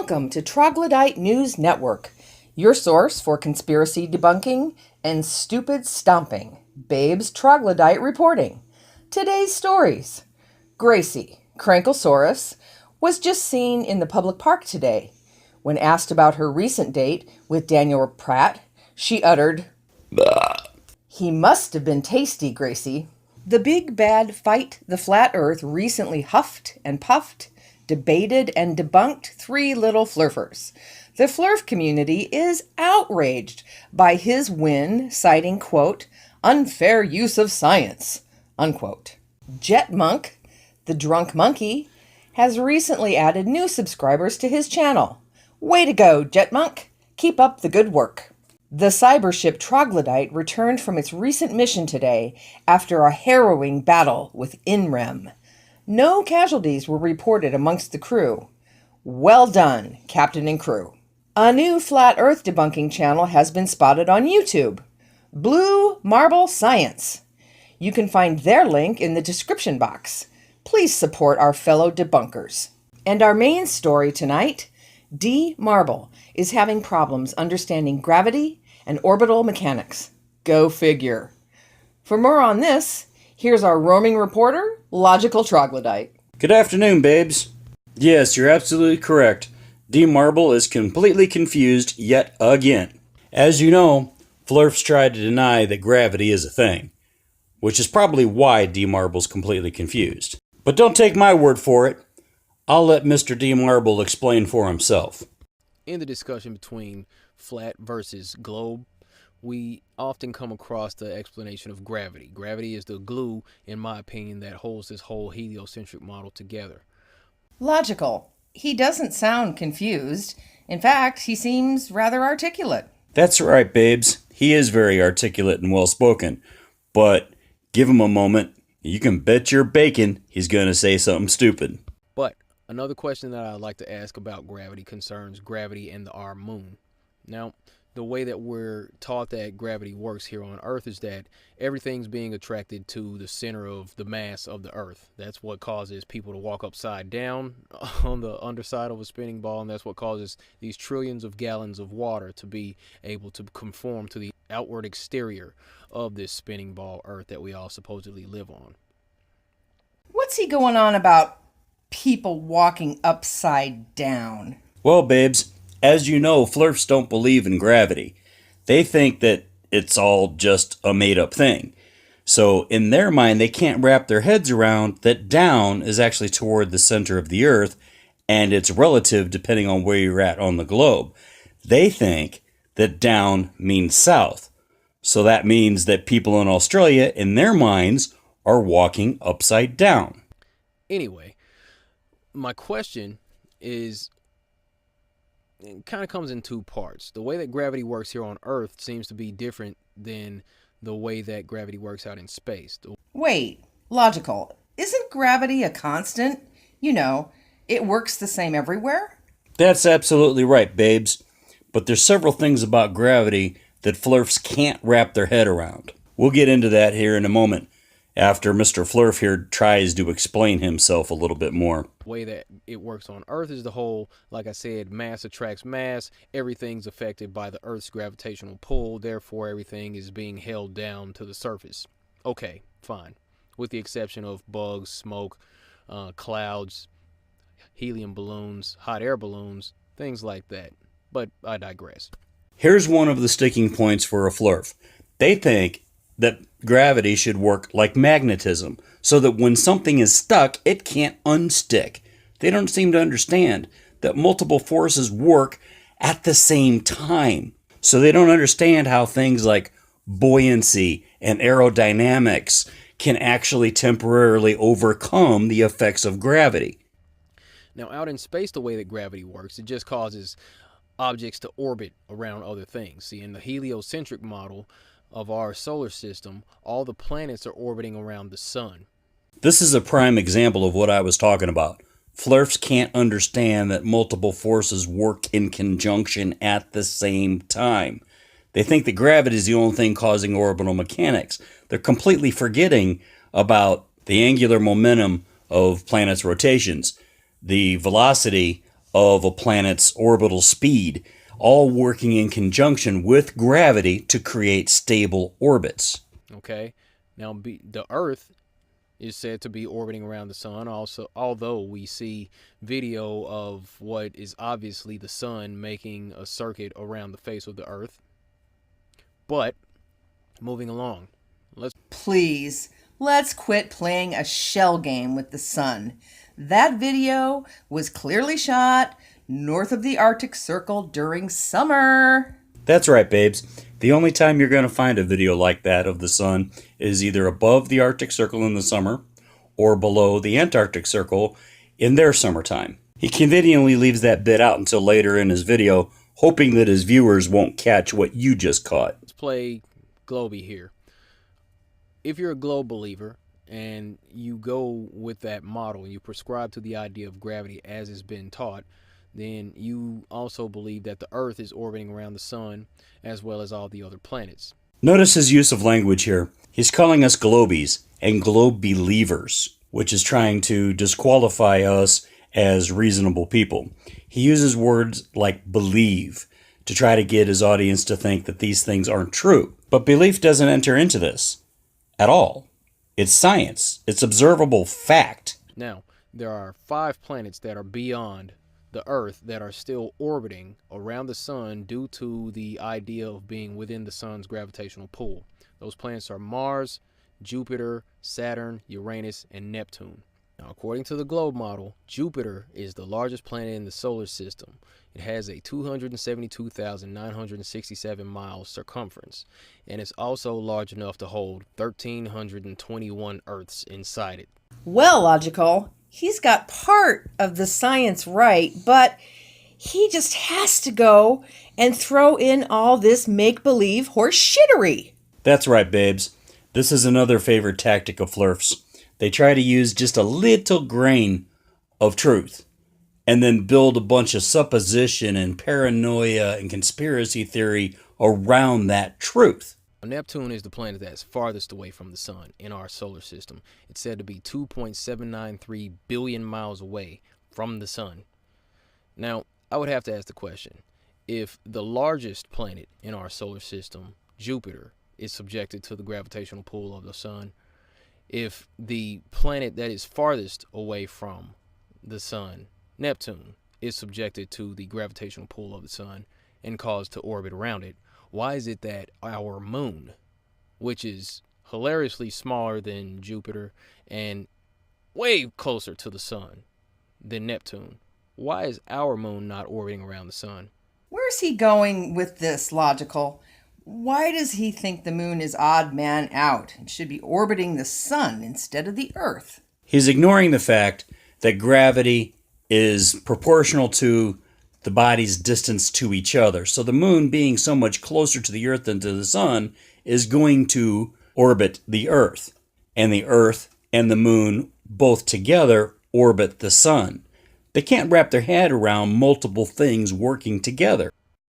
Welcome to Troglodyte News Network, your source for conspiracy debunking and stupid stomping. Babe's Troglodyte reporting. Today's stories. Gracie, Crankosaurus, was just seen in the public park today. When asked about her recent date with Daniel Pratt, she uttered, "Bah." He must have been tasty, Gracie. The big bad fight the flat earth recently huffed and puffed, debated and debunked three little Flerfs. The Flerf community is outraged by his win, citing, quote, unfair use of science, unquote. Debunk, the drunk monkey, has recently added new subscribers to his channel. Way to go, Debunk. Keep up the good work. The cybership Troglodyte returned from its recent mission today after a harrowing battle with INREM. No casualties were reported amongst the crew. Well done, Captain and crew. A new flat earth debunking channel has been spotted on YouTube. Blue Marble Science. You can find their link in the description box. Please support our fellow debunkers. And our main story tonight, D. Marble is having problems understanding gravity and orbital mechanics. Go figure. For more on this, here's our roaming reporter, Logical Troglodyte. Good afternoon, babes. Yes, you're absolutely correct. D. Marble is completely confused yet again. As you know, Flerfs tried to deny that gravity is a thing, which is probably why D. Marble's completely confused. But don't take my word for it. I'll let Mr. D. Marble explain for himself. In the discussion between flat versus globe, we often come across the explanation of gravity. Gravity is the glue, in my opinion, that holds this whole heliocentric model together. Logical. He doesn't sound confused. In fact, he seems rather articulate. That's right, babes. He is very articulate and well-spoken. But give him a moment. You can bet your bacon he's going to say something stupid. But another question that I'd like to ask about gravity concerns gravity and our moon. Now, the way that we're taught that gravity works here on Earth is that everything's being attracted to the center of the mass of the Earth. That's what causes people to walk upside down on the underside of a spinning ball, and that's what causes these trillions of gallons of water to be able to conform to the outward exterior of this spinning ball Earth that we all supposedly live on. What's he going on about people walking upside down? Well, babes, as you know, Flerfs don't believe in gravity. They think that it's all just a made-up thing. So in their mind, they can't wrap their heads around that down is actually toward the center of the Earth, and it's relative depending on where you're at on the globe. They think that down means south. So that means that people in Australia, in their minds, are walking upside down. Anyway, my question is, it kind of comes in two parts. The way that gravity works here on Earth seems to be different than the way that gravity works out in space. Wait, Logical. Isn't gravity a constant? You know, it works the same everywhere? That's absolutely right, babes. But there's several things about gravity that Flerfs can't wrap their head around. We'll get into that here in a moment, after Mr. Flerf here tries to explain himself a little bit more. The way that it works on Earth is the whole, like I said, mass attracts mass. Everything's affected by the Earth's gravitational pull. Therefore, everything is being held down to the surface. Okay, fine. With the exception of bugs, smoke, clouds, helium balloons, hot air balloons, things like that. But I digress. Here's one of the sticking points for a Flerf. They think that gravity should work like magnetism, so that when something is stuck, it can't unstick. They don't seem to understand that multiple forces work at the same time. So they don't understand how things like buoyancy and aerodynamics can actually temporarily overcome the effects of gravity. Now, out in space, the way that gravity works, it just causes objects to orbit around other things. See, in the heliocentric model of our solar system, all the planets are orbiting around the sun. This is a prime example of what I was talking about. Flerfs can't understand that multiple forces work in conjunction at the same time. They think that gravity is the only thing causing orbital mechanics. They're completely forgetting about the angular momentum of planets' rotations, the velocity of a planet's orbital speed, all working in conjunction with gravity to create stable orbits. Okay. Now, the Earth is said to be orbiting around the sun. Also, although we see video of what is obviously the sun making a circuit around the face of the Earth. But moving along, Please, let's quit playing a shell game with the sun. That video was clearly shot north of the Arctic Circle during summer. That's right, babes. The only time you're going to find a video like that of the sun is either above the Arctic Circle in the summer or below the Antarctic Circle in their summertime. He conveniently leaves that bit out until later in his video, hoping that his viewers won't catch what you just caught. let's play Globy here. If you're a globe believer and you go with that model, you prescribe to the idea of gravity as it's been taught, then you also believe that the Earth is orbiting around the sun as well as all the other planets. Notice his use of language here. He's calling us globies and globe believers, which is trying to disqualify us as reasonable people. He uses words like believe to try to get his audience to think that these things aren't true. But belief doesn't enter into this at all. It's science. It's observable fact. Now, there are 5 planets that are beyond the Earth that are still orbiting around the sun due to the idea of being within the sun's gravitational pull. Those planets are Mars, Jupiter, Saturn, Uranus, and Neptune. Now, according to the globe model, Jupiter is the largest planet in the solar system. It has a 272,967 mile circumference, and it's also large enough to hold 1,321 Earths inside it. Well, logical. He's got part of the science right, but he just has to go and throw in all this make-believe horse shittery. That's right, babes. This is another favorite tactic of Flerfs. They try to use just a little grain of truth and then build a bunch of supposition and paranoia and conspiracy theory around that truth. Neptune is the planet that's farthest away from the sun in our solar system. It's said to be 2.793 billion miles away from the sun. Now, I would have to ask the question, if the largest planet in our solar system, Jupiter, is subjected to the gravitational pull of the sun, if the planet that is farthest away from the sun, Neptune, is subjected to the gravitational pull of the sun and caused to orbit around it, why is it that our moon, which is hilariously smaller than Jupiter and way closer to the sun than Neptune, why is our moon not orbiting around the sun? Where's he going with this, logical? Why does he think the moon is odd man out and should be orbiting the sun instead of the Earth? He's ignoring the fact that gravity is proportional to the body's distance to each other. So the moon, being so much closer to the Earth than to the sun, is going to orbit the Earth. And the Earth and the moon both together orbit the sun. They can't wrap their head around multiple things working together.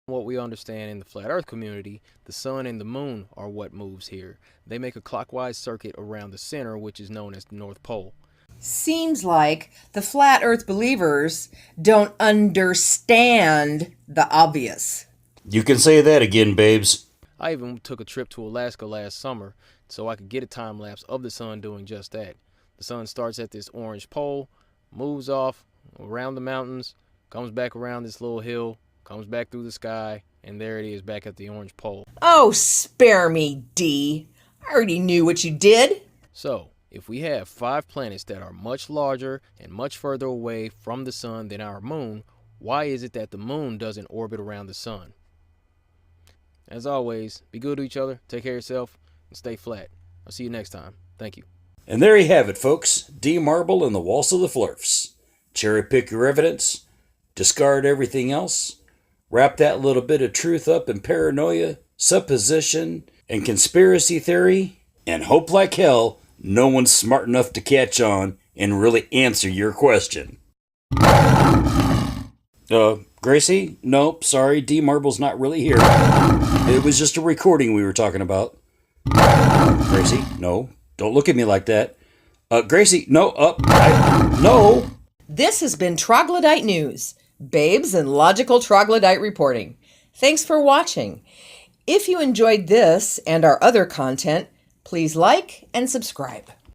What we understand in the flat earth community, the sun and the moon are what moves here. They make a clockwise circuit around the center, which is known as the North Pole. Seems like the flat earth believers don't understand the obvious. You can say that again, babes. I even took a trip to Alaska last summer so I could get a time lapse of the sun doing just that. The sun starts at this orange pole, moves off around the mountains, comes back around this little hill, comes back through the sky, and there it is back at the orange pole. Oh, spare me, D. I already knew what you did. So, if we have 5 planets that are much larger and much further away from the sun than our moon, why is it that the moon doesn't orbit around the sun? As always, be good to each other, take care of yourself, and stay flat. I'll see you next time. Thank you. And there you have it, folks. D. Marble and the Waltz of the Flerfs. Cherry pick your evidence, discard everything else, wrap that little bit of truth up in paranoia, supposition, and conspiracy theory, and hope like hell no one's smart enough to catch on and really answer your question. Gracie? Nope, sorry, D. Marble's not really here. It was just a recording we were talking about. Gracie? No, don't look at me like that. Gracie? No, no! This has been Troglodyte News. Babes in Logical Troglodyte Reporting. Thanks for watching. If you enjoyed this and our other content, please like and subscribe.